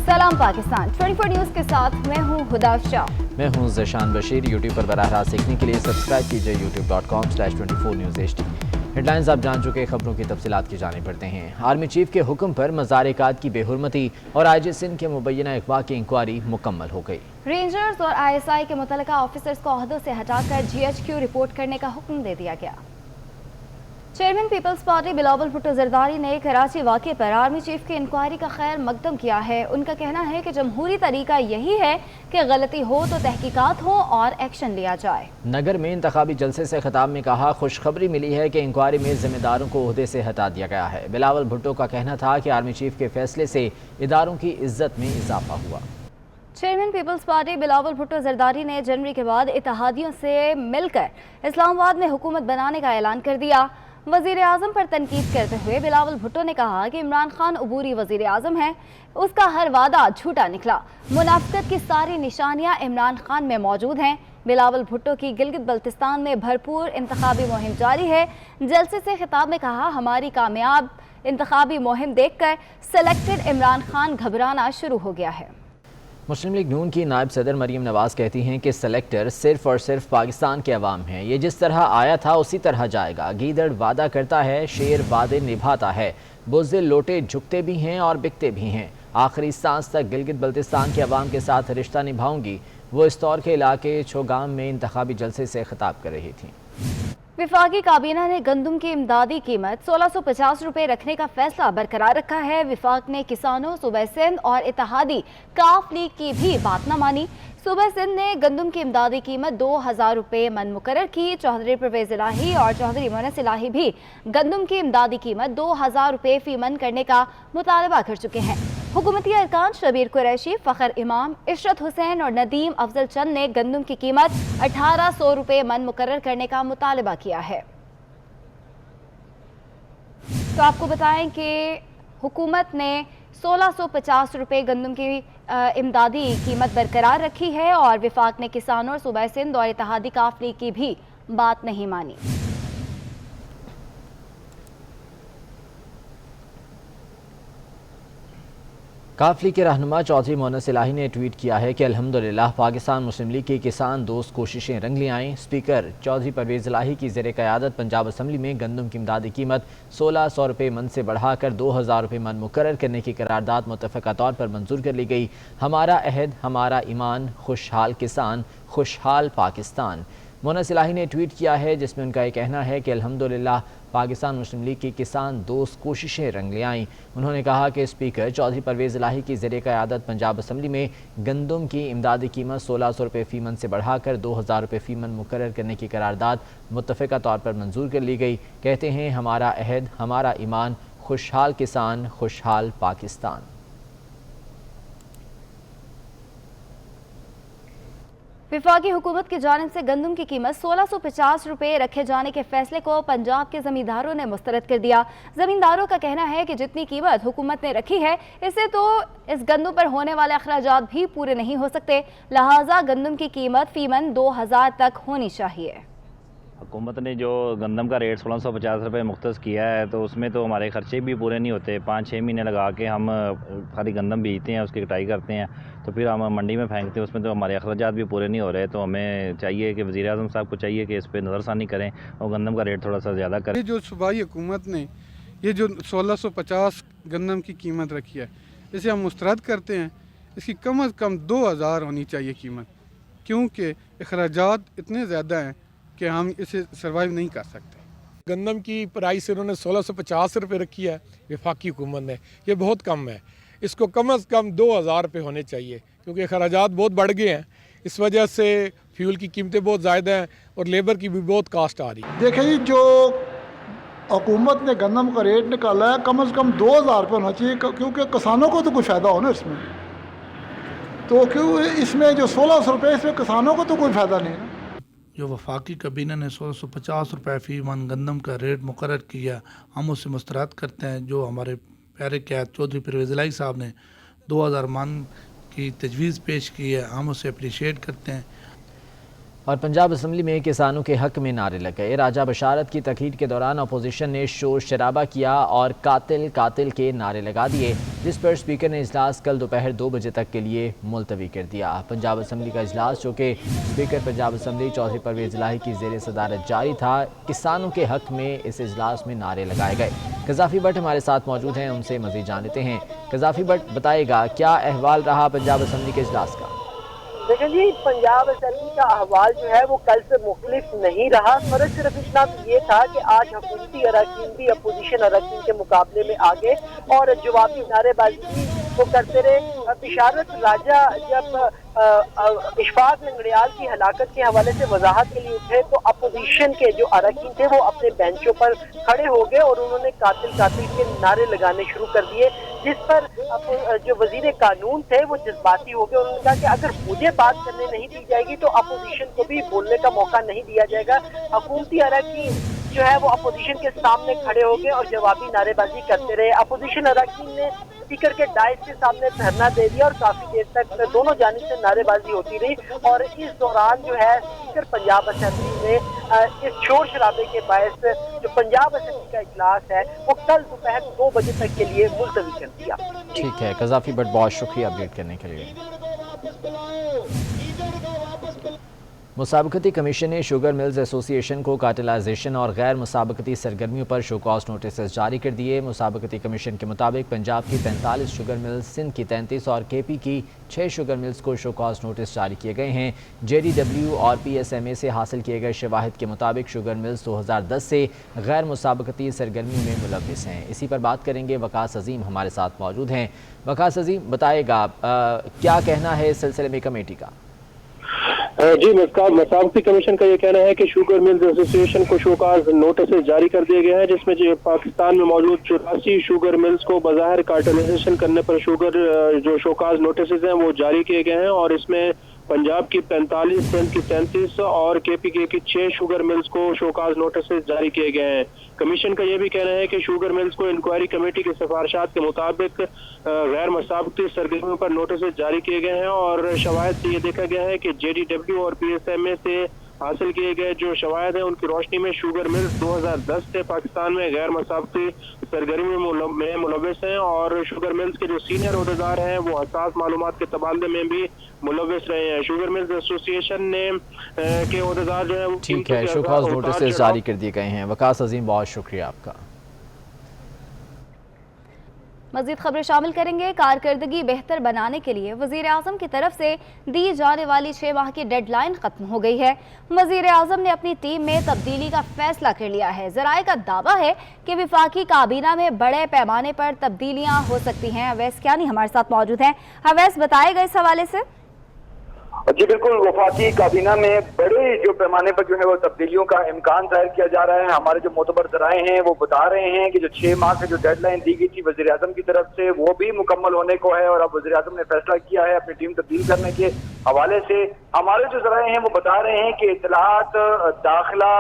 सलाम पाकिस्तान 24 न्यूज़ के साथ मैं हूं हुदा शाह। मैं हूं ज़शान बशीर। यूट्यूब पर बराह रास्त देखने के लिए सब्सक्राइब कीजिए youtube.com/24newsHD। हेडलाइंस आप जान चुके, खबरों की तफसीलात की जाने पड़ते हैं। आर्मी चीफ के हुक्म पर मज़ार-ए-कात की बेहुरमती और IG सिंध के मुबैना अगवा की इंक्वायरी मुकम्मल हो गई। रेंजर्स और ISI के मुतल्लिका ऑफिसर्स को ओहदों से हटाकर GHQ रिपोर्ट करने का हुक्म दे दिया गया। Chairman Peoples Party Bilawal Bhutto Zardari ने कराची वाक़े पर आर्मी चीफ की इंक्वायरी का खैर मकदम किया है। उनका कहना है कि जमहूरी तरीका यही है कि गलती हो तो तहकीकात हो और एक्शन लिया जाए। नगर में इंतखाबी जलसे से खिताब में कहा, खुशखबरी मिली है कि इंक्वायरी में जिम्मेदारों को ओहदे से हटा दिया गया है। बिलावल भुट्टो का कहना था कि आर्मी चीफ के फैसले से इदारों की इज्जत में इजाफा हुआ। Chairman Peoples Party Bilawal Bhutto Zardari ने जनवरी के बाद इत्तेहादियों से मिलकर इस्लामाबाद में हुकूमत बनाने का ऐलान कर दिया। वज़ीर आज़म पर तनकीद करते हुए बिलावल भुट्टो ने कहा कि इमरान खान अबूरी वज़ीर आज़म है, उसका हर वादा झूठा निकला। मुनाफिकत की सारी निशानियां इमरान खान में मौजूद हैं। बिलावल भुट्टो की गिलगित बल्तिस्तान में भरपूर इंतखाबी मुहिम जारी है। जलसे से खिताब में कहा, हमारी कामयाब इंतखाबी मुहिम देखकर सेलेक्टेड इमरान खान घबराना शुरू हो गया है। मुस्लिम लीग नून की नायब सदर मरीम नवाज कहती हैं कि सेलेक्टर सिर्फ और सिर्फ पाकिस्तान के अवाम हैं। ये जिस तरह आया था उसी तरह जाएगा। गीदड़ वादा करता है, शेर वादे निभाता है। बुज़दिल लोटे झुकते भी हैं और बिकते भी हैं। आखिरी सांस तक गिलगित बल्तिस्तान के अवाम के साथ रिश्ता निभाऊंगी, वो इस तौर के इलाके छोगाम में इंतखाबी जलसे से खिताब कर रही थी। विफाकी काबीना ने गंदम की इमदादी कीमत 1650 रुपये रखने का फैसला बरकरार रखा है। विफाक ने किसानों, सूबा सिंध और इत्तेहादी काफ लीग की भी बात न मानी। सूबा सिंध ने गंदम की इमदादी कीमत 2000 रुपये मन मुकर्रर की। चौधरी परवेज इलाही और चौधरी मोनस इलाही भी गंदम की इमदादी कीमत 2000 रुपये फी मन करने का मुतालबा कर चुके हैं। हुकूमती अरकान शबीर कुरैशी, फ़खर इमाम, इशरत हुसैन और नदीम अफजल चंद ने गंदम की कीमत 1800 रुपये मन मुकर्रर करने का मुतालबा किया है। तो आपको बताएं कि हुकूमत ने 1650 रुपये गंदम की इमदादी कीमत बरकरार रखी है और विफाक ने किसानों और सूबा सिंध और इत्तेहादी काफ लीग की भी बात नहीं मानी। काफली के रहनुमा चौधरी मोनस इलाही ने ट्वीट किया है कि अल्हम्दुलिल्लाह पाकिस्तान मुस्लिम लीग के किसान दोस्त कोशिशें रंग ले आएँ। स्पीकर चौधरी परवेज इलाही की ज़ेर क़यादत पंजाब असम्बली में गंदम की इमदादी कीमत 1600 रुपये मन से बढ़ाकर 2000 रुपये मन मुकर्रर करने की करारदाद मुत्तफ़क़ा तौर पर मंजूर कर ली गई। हमारा अहद, हमारा ईमान, खुशहाल किसान, खुशहाल पाकिस्तान। मोनस इलाही ने ट्वीट किया है जिसमें उनका ये कहना है कि अल्हम्दुलिल्लाह पाकिस्तान मुस्लिम लीग की किसान दोस्त कोशिशें रंग ले आईं। उन्होंने कहा कि स्पीकर चौधरी परवेज इलाही की ज़ेर क़यादत पंजाब असम्बली में गंदम की इमदादी कीमत 1600 रुपये फ़ी मन से बढ़ाकर 2000 रुपये फ़ी मन मुकर्रर करने की करारदाद मुत्तफ़क़ा तौर पर मंजूर कर ली गई। कहते हैं, हमारा अहद, हमारा ईमान, खुशहाल किसान, खुशहाल पाकिस्तान। विफाकी हुकूमत की जानिब से गंदम की कीमत 1650 रुपये रखे जाने के फैसले को पंजाब के ज़मींदारों ने मुस्तरद कर दिया। ज़मींदारों का कहना है कि जितनी कीमत हुकूमत ने रखी है, इससे तो इस गंदम पर होने वाले अखराजात भी पूरे नहीं हो सकते। लिहाजा गंदम की कीमत फ़ी मन 2000 तक होनी चाहिए। हुकूमत ने जो गंदम का रेट 1650 रुपये मुख्तस किया है, तो उसमें तो हमारे खर्चे भी पूरे नहीं होते। 5-6 महीने लगा के हम सारी गंदम बीजते हैं, उसकी कटाई करते हैं, तो फिर हम मंडी में फेंकते हैं। उसमें तो हमारे अखराजात भी पूरे नहीं हो रहे। तो हमें चाहिए कि वज़ीर आज़म साहब को चाहिए कि इस पर नज़रसानी करें और गंदम का रेट थोड़ा सा ज़्यादा करें। ये जो सूबाई हुकूमत ने ये जो 1650 गंदम की कीमत रखी है, इसे हम मुस्तरद करते हैं। इसकी कम अज़ कम 2000 होनी चाहिए कीमत, क्योंकि अखराजात इतने ज़्यादा हैं कि हम इसे सर्वाइव नहीं कर सकते। गंदम की प्राइस इन्होंने 1650 रुपये रखी है वफाकी हुकूमत ने, ये बहुत कम है। इसको कम अज़ कम 2000 रुपये होने चाहिए, क्योंकि अखराजात बहुत बढ़ गए हैं। इस वजह से फ्यूल की कीमतें बहुत ज़्यादा हैं और लेबर की भी बहुत कास्ट आ रही है। देखिए, जो हुकूमत ने गंदम का रेट निकाला है, कम अज़ कम 2000 रुपये होना चाहिए, क्योंकि किसानों को तो कुछ फ़ायदा हो ना इसमें। तो क्यों इसमें जो 1600 रुपये, इसमें किसानों को तो कोई फ़ायदा नहीं है ना। जो वफाकी काबीना ने 1650 रुपये फ़ी मन गंदम का रेट मुकर्रर किया, हम उससे मुस्तरद करते हैं। जो हमारे प्यारे क़यादत चौधरी परवेज़ इलाही साहब ने 2000 मन की तजवीज़ पेश की है, हम उसे अप्रिशिएट करते हैं। और पंजाब असम्बली में किसानों के हक में नारे लग गए। राजा बशारत की तकरीर के दौरान अपोजिशन ने शोर शराबा किया और कातिल कातिल के नारे लगा दिए, जिस पर स्पीकर ने इजलास कल दोपहर 2 बजे तक के लिए मुलतवी कर दिया। पंजाब असम्बली का इजलास, जो कि स्पीकर पंजाब असम्बली चौधरी परवेज़ इलाही की ज़ेर सदारत जारी था, किसानों के हक में इस इजलास में नारे लगाए गए। कज़ाफ़ी भट्ट हमारे साथ मौजूद हैं, उनसे मज़ीद जान लेते हैं। कज़ाफ़ी भट्ट, बताएगा क्या अहवाल रहा पंजाब असम्बली के इजलास का? देखिए जी, पंजाब असम्बली का अहवाल जो है वो कल से मुख्तलिफ नहीं रहा। फर्क सिर्फ इतना ये था कि आज हुकूमती अरकान भी अपोजिशन अरकान के मुकाबले में आगे और जवाबी नारेबाजी वो करते रहे। बिशारत राजा जब इशफाक नंगड़ियाल की हलाकत के हवाले से वजाहत के लिए उठे तो अपोजिशन के जो अरकान थे वो अपने बेंचों पर खड़े हो गए और उन्होंने कातिल कातिल के नारे लगाने शुरू कर दिए, जिस पर जो वजीर कानून थे वो जज्बाती हो गए। उन्होंने कहा कि अगर मुझे बात करने नहीं दी जाएगी तो अपोजिशन को भी बोलने का मौका नहीं दिया जाएगा। हुकूमती अरकान जो है वो अपोजिशन के सामने खड़े हो गए और जवाबी नारेबाजी करते रहे। अपोजिशन अरकान ने स्पीकर के डायस के सामने धरना दे दिया और काफी देर तक दोनों जानिब से नारेबाजी होती रही और इस दौरान जो है स्पीकर पंजाब असम्बली ने इस शोर शराबे के बायस जो पंजाब असम्बली का इजलास है वो कल दोपहर 2 बजे तक के लिए मुलतवी कर दिया। ठीक है कज़ाफ़ी भट्ट, बहुत शुक्रिया अपडेट करने के लिए। मुसाबकती कमीशन ने शुगर मिल्स एसोसिएशन को कार्टेलाइजेशन और गैर मुसाबकती सरगर्मियों पर शो कॉज नोटिस जारी कर दिए। मुसाबकती कमीशन के मुताबिक पंजाब की 45 शुगर मिल्स, सिंध की 33 और केपी की 6 शुगर मिल्स को शो कॉज नोटिस जारी किए गए हैं। JDW और PSMA से हासिल किए गए शवाहिद के मुताबिक शुगर मिल्स 2010 से गैर मुसाबकती सरगर्मियों में मुलव्विस हैं। इसी पर बात करेंगे, वकास अजीम हमारे साथ मौजूद हैं। वकास अजीम, बताएगा क्या कहना है इस सिलसिले में कमेटी का? जी, मुसाबकती कमीशन का ये कहना है कि शुगर मिल्स एसोसिएशन को शोकाज नोटिस जारी कर दिया गया है, जिसमें जो पाकिस्तान में मौजूद 84 शुगर मिल्स को बज़ाहिर कार्टेलाइजेशन करने पर शुगर जो शोकाज नोटिस हैं वो जारी किए गए हैं और इसमें पंजाब की 45, सिंध की 33 और KPK की 6 शुगर मिल्स को शोकाज नोटिस जारी किए गए हैं। कमीशन का यह भी कहना है कि शुगर मिल्स को इंक्वायरी कमेटी की सिफारिशात के मुताबिक गैर मुसाबकती सरगर्मियों पर नोटिस जारी किए गए हैं और शवाहिद से ये देखा गया है कि JDW और PSMA से हासिल किए गए जो शवाहिद हैं उनकी रोशनी में शुगर मिल्स 2010 से पाकिस्तान में गैर मुसाबकती सरगर्मी में मुलव्विस हैं और शुगर मिल्स के जो सीनियर ओहदेदार हैं वो हसास मालूमात के तबादले में भी मुलव्विस रहे हैं। शुगर मिल्स एसोसिएशन ने के ओहदेदार जो है, ठीक है, शो कॉज नोटिस जारी कर दिए गए हैं। वकास अजीम, बहुत शुक्रिया आपका। मज़ीद खबरें शामिल करेंगे। कारकर्दगी बेहतर बनाने के लिए वज़ीर आज़म की तरफ से दी जाने वाली 6 माह की डेडलाइन ख़त्म हो गई है। वज़ीर आज़म ने अपनी टीम में तब्दीली का फैसला कर लिया है। ज़राए का दावा है कि वफाकी काबीना में बड़े पैमाने पर तब्दीलियाँ हो सकती हैं। अवैस क्यानी हमारे साथ मौजूद हैं। अवैस, बताएगा इस हवाले से? जी बिल्कुल, वफाकी काबीना में बड़े जो पैमाने पर जो है वो तब्दीलियों का इम्कान जाहिर किया जा रहा है। हमारे जो मोतबर ज़राए हैं वो बता रहे हैं कि जो 6 माह की जो डेडलाइन दी गई थी वज़ीर आज़म की तरफ से वो भी मुकम्मल होने को है और अब वज़ीर आज़म ने फैसला किया है अपनी टीम तब्दील करने के हवाले से। हमारे जो ज़राए हैं वो बता रहे हैं कि इत्तलात, दाखिला,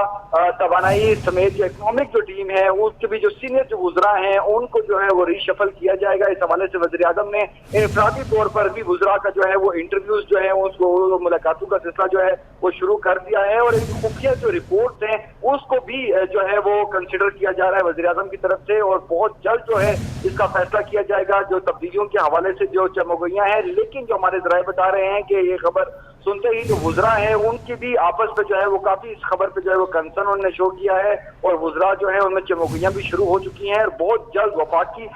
तवानाई समेत जो इकनॉमिक जो टीम है उसके भी जो सीनियर जो वज़रा हैं उनको जो है वो रीशफल किया जाएगा। इस हवाले से वज़ीर आज़म ने इनफरादी तौर पर भी वज़रा का जो है वो इंटरव्यूज जो है उसको मुलाकातों का सिलसिला जो है वो शुरू कर दिया है और एक खुफिया जो रिपोर्ट हैं उसको भी जो है वो कंसिडर किया जा रहा है वज़ीर आज़म की तरफ से और बहुत जल्द जो है इसका फैसला किया जाएगा जो तब्दीलियों के हवाले से जो चमोगियां हैं। लेकिन जो हमारे ज़राए बता रहे हैं कि ये खबर सुनते ही जो वज़रा हैं उनकी भी आपस में जो है वो काफी इस खबर पे जो है वो कंसर्न उन्होंने शो किया है और वज़रा जो है उनमें चमोगियां भी शुरू हो चुकी हैं और बहुत जल्द वफाकी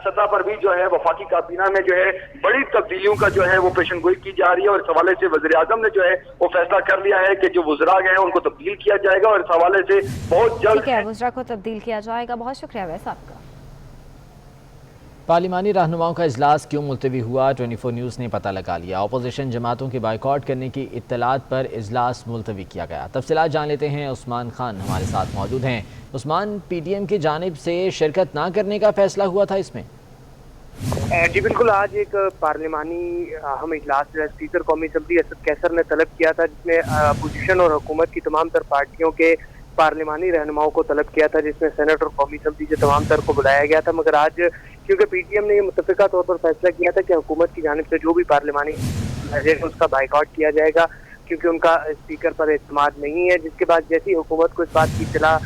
सतह पर भी जो है वफाकी काबीना में जो है बड़ी तब्दीलियों का जो है वो पेशनगोई की जा रही है और इस हवाले से वज़ीर आज़म ने जो है वो फैसला कर लिया है कि जो वज़रा गए उनको तब्दील किया जाएगा और इस हवाले से बहुत जल्द वज़रा को तब्दील किया जाएगा। बहुत शुक्रिया वैसे आपका। पार्लिमानी रहनुमाओं का इजलास क्यों मुलतवी हुआ, 24 न्यूज़ ने पता लगा लिया। अपोजिशन जमातों के बाइकआउट करने की इत्तलात पर इजलास मुलतवी किया गया। तफसीलात जान लेते हैं, उस्मान खान हमारे साथ मौजूद हैं। उस्मान, PDM की जानिब से शिरकत ना करने का फैसला हुआ था इसमें? जी बिल्कुल, आज एक पार्लिमानी अहम इजलास स्पीकर कौमी असम्बली असद कैसर ने तलब किया था जिसमें अपोजिशन और हुकूमत की तमाम तर पार्टियों के पार्लिमानी रहनुमाओं को तलब किया था, जिसमें सेनेट और कौमी असम्बली से तमाम तर को बुलाया गया था। मगर आज क्योंकि PTM ने ये मुतफ़िका तौर पर फैसला किया था कि हुकूमत की जानिब से जो भी पार्लिमानी है उसका बाइकआउट किया जाएगा, क्योंकि उनका स्पीकर पर एतमाद नहीं है। जिसके बाद जैसी हुकूमत को इस बात की इत्तला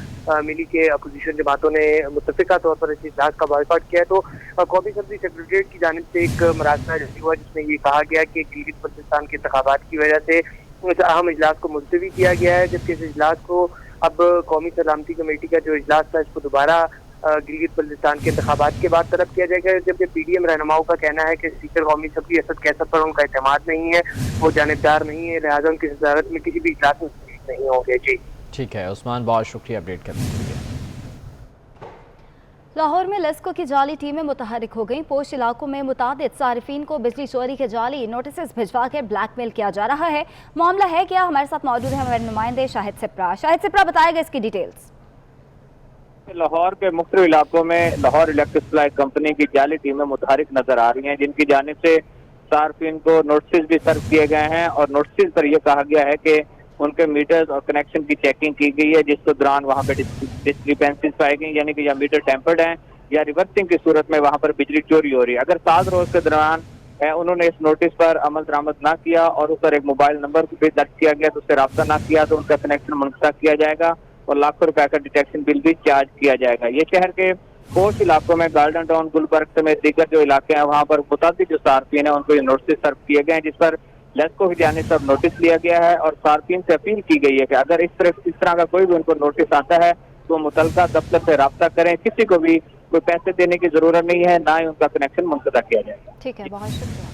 मिली कि अपोजिशन जमातों ने मुत्तफिका तौर पर इस इजलास का बॉयकॉट किया, तो कौमी असम्बली सेक्रेटरीट की जानिब से एक मरासला जारी हुआ जिसमें ये कहा गया कि गिलगित बल्तिस्तान के इंतखाबात की वजह से इस अहम इजलास को मुलतवी किया गया है, जबकि इस इजलास को अब कौमी सलामती कमेटी का जो इजलास था इसको दोबारा गिलगित बल्तिस्तान के इंतखाबात के बाद तलब किया जाएगा। जबकि PDM रहनुमाओं का कहना है कि स्पीकर कौमी असम्बली असद कैसर पर उनका एतमाद नहीं है, वो जानिबदार नहीं है, लिहाजा उनकी सदारत में किसी भी इजलास में नहीं होंगे। जी ठीक है उस्मान, बहुत शुक्रिया अपडेट करने के लिए। लाहौर में लेस्को की जाली टीमें मुतहरिक हो गईं। पोस्ट इलाकों में मुतादिद सारिफीन को बिजली चोरी के जाली नोटिस भिजवा कर ब्लैकमेल किया जा रहा है। मामला है क्या? हमारे साथ मौजूद है हमारे नुमाइंदे शाहिद सिप्रा। शाहिद सिप्रा बताएगा इसकी डिटेल्स। लाहौर के मुख्तलिफ इलाकों में लाहौर इलेक्ट्रिक सप्लाई कंपनी की जाली टीमें मुतहरिक नजर आ रही हैं, जिनकी जानिब से सार्फिन को नोटिस भी सर्व किए गए हैं और नोटिस पर यह कहा गया है कि उनके मीटर्स और कनेक्शन की चेकिंग की गई है, जिसके दौरान वहाँ पे डिस्क्रिपेंसीज पाई गई, यानी कि या मीटर टेम्पर्ड हैं या रिवर्सिंग की सूरत में वहाँ पर बिजली चोरी हो रही है। अगर 7 रोज के दौरान उन्होंने इस नोटिस पर अमल दरामद ना किया और उस पर एक मोबाइल नंबर भी दर्ज किया गया तो उससे रब्ता ना किया तो उनका कनेक्शन मुनक़ता किया जाएगा और लाखों रुपए का डिटेक्शन बिल भी चार्ज किया जाएगा। ये शहर के पोस्ट इलाकों में गार्डन टाउन, गुलबर्ग समेत दीगर जो इलाके हैं वहाँ पर मुताबिक जो सार्फिन है उनको ये नोटिस सर्व किए गए हैं, जिस पर लेस्को की जानिब से नोटिस लिया गया है और सार्फिन से अपील की गई है कि अगर इस तरह का कोई भी उनको नोटिस आता है तो मुतलका दफ्तर से रब्ता करें। किसी को भी कोई पैसे देने की जरूरत नहीं है, ना ही उनका कनेक्शन मुनक़ता किया जाएगा। ठीक है, बहुत शुक्रिया।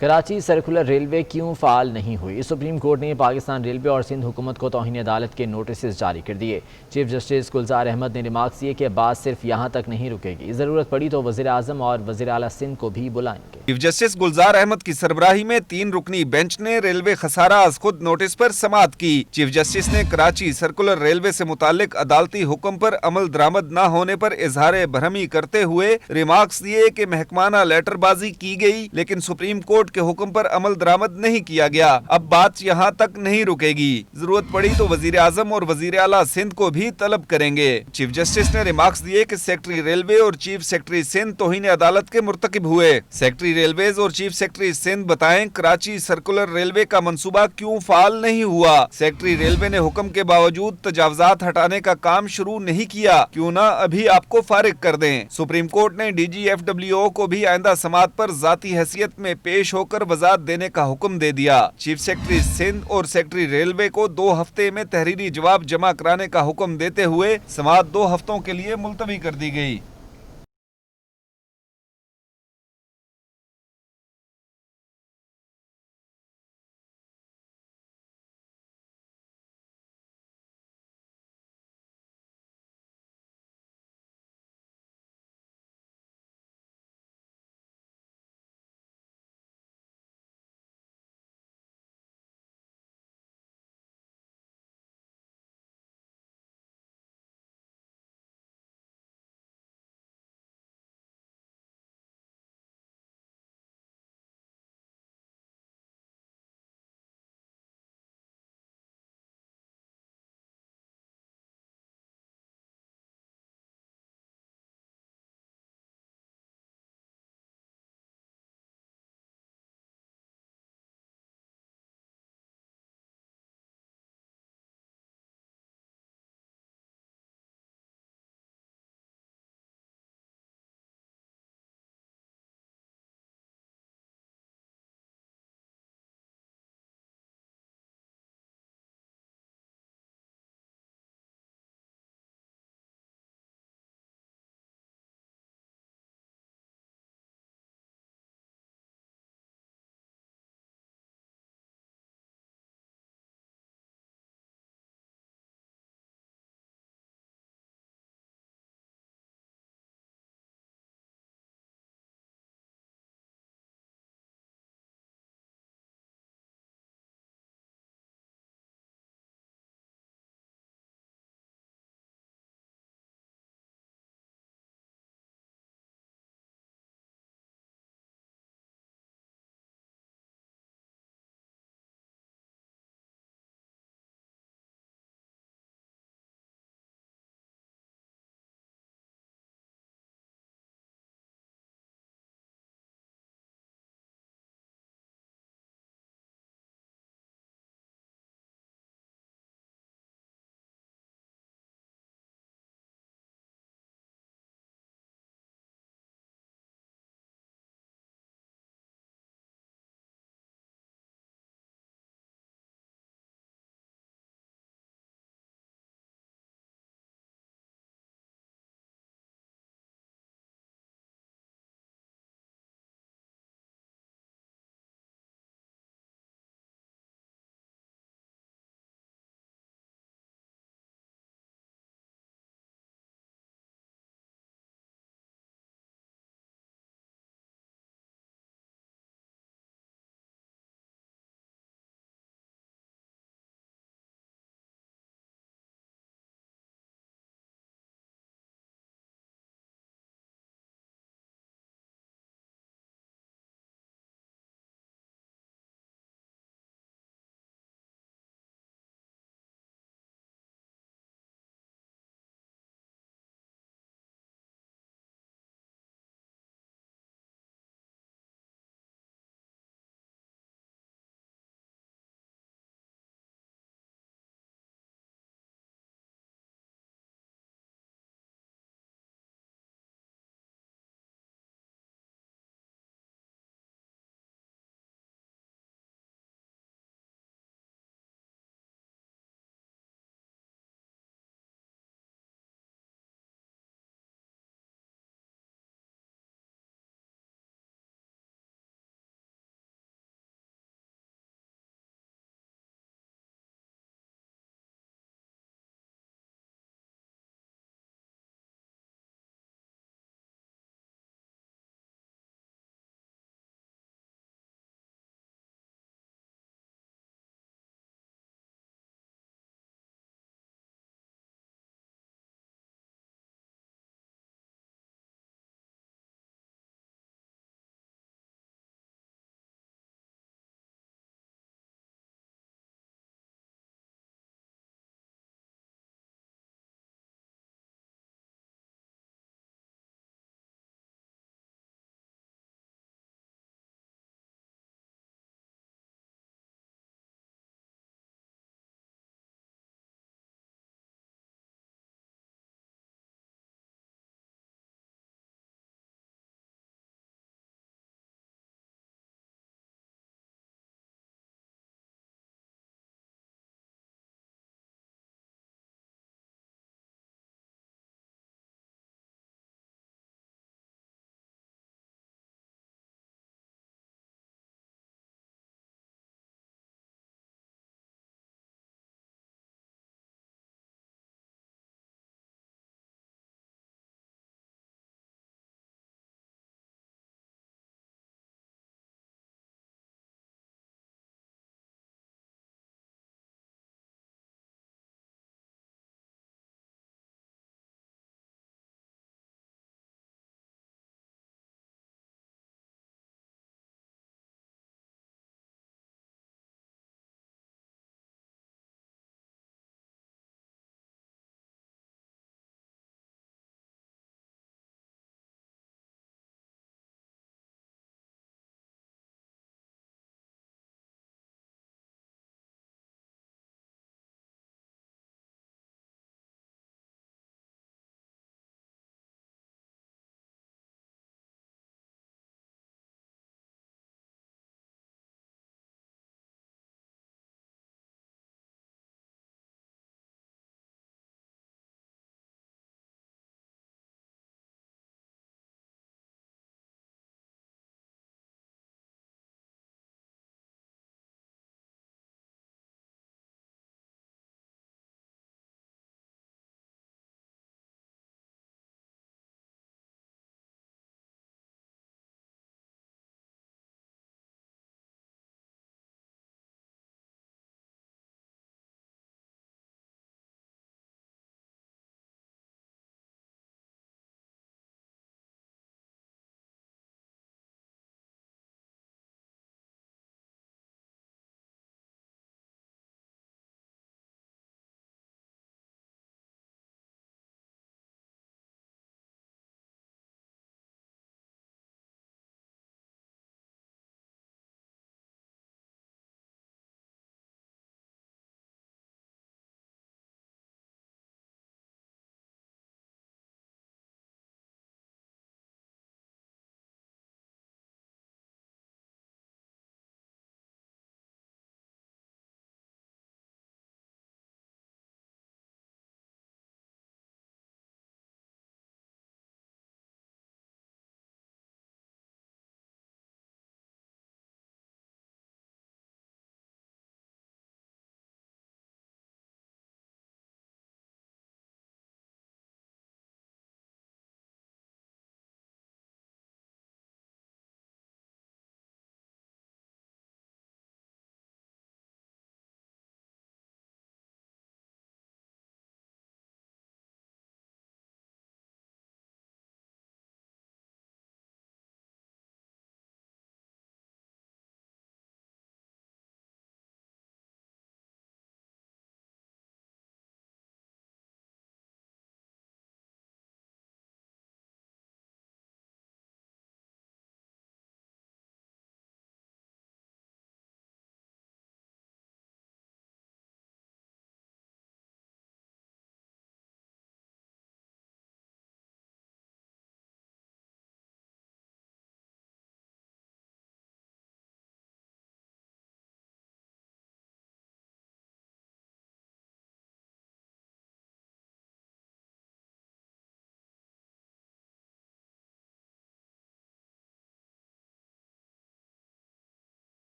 कराची सर्कुलर रेलवे क्यों फ़ाल नहीं हुई? सुप्रीम कोर्ट ने पाकिस्तान रेलवे और सिंध हुकूमत को तौहीन अदालत के नोटिस जारी कर दिए। चीफ जस्टिस गुलजार अहमद ने रिमार्क्स दिए कि बात सिर्फ यहाँ तक नहीं रुकेगी, ज़रूरत पड़ी तो वज़ीर आज़म और वज़ीर आला सिंध को भी बुलाएंगे। चीफ जस्टिस गुलजार अहमद की सरबराही में 3 रुकनी बेंच ने रेलवे खसाराज खुद नोटिस पर समाअत की। चीफ जस्टिस ने कराची सर्कुलर रेलवे से मुतालिक अदालती हुक्म पर अमल दरामद न होने पर इजहार भरमी करते हुए रिमार्क्स दिए कि महकमाना लेटरबाजी की गई लेकिन सुप्रीम कोर्ट के हुक्म पर अमल दरामद नहीं किया गया। अब बात यहाँ तक नहीं रुकेगी, जरूरत पड़ी तो वजीर आजम और वजीर आला सिंध को भी तलब करेंगे। चीफ जस्टिस ने रिमार्क्स दिए कि सेक्रेटरी रेलवे और चीफ सेक्रेटरी सिंध तौहीन अदालत के मुर्तकिब हुए। सेक्रेटरी रेलवेज और चीफ सेक्रेटरी सिंध बताएं कराची सर्कुलर रेलवे का मंसूबा क्यों फाल नहीं हुआ। सेक्रेटरी रेलवे ने हुक्म के बावजूद तजावजात हटाने का काम शुरू नहीं किया, क्यों ना अभी आपको फारिग कर दें। सुप्रीम कोर्ट ने DGFWO को भी आइंदा समाअत पर जाती हैसियत में पेश होकर वजाहत देने का हुक्म दे दिया। चीफ सेक्रेटरी सिंध और सेक्रेटरी रेलवे को 2 हफ्ते में तहरीरी जवाब जमा कराने का हुक्म देते हुए समाअत 2 हफ्तों के लिए मुलतवी कर दी गई।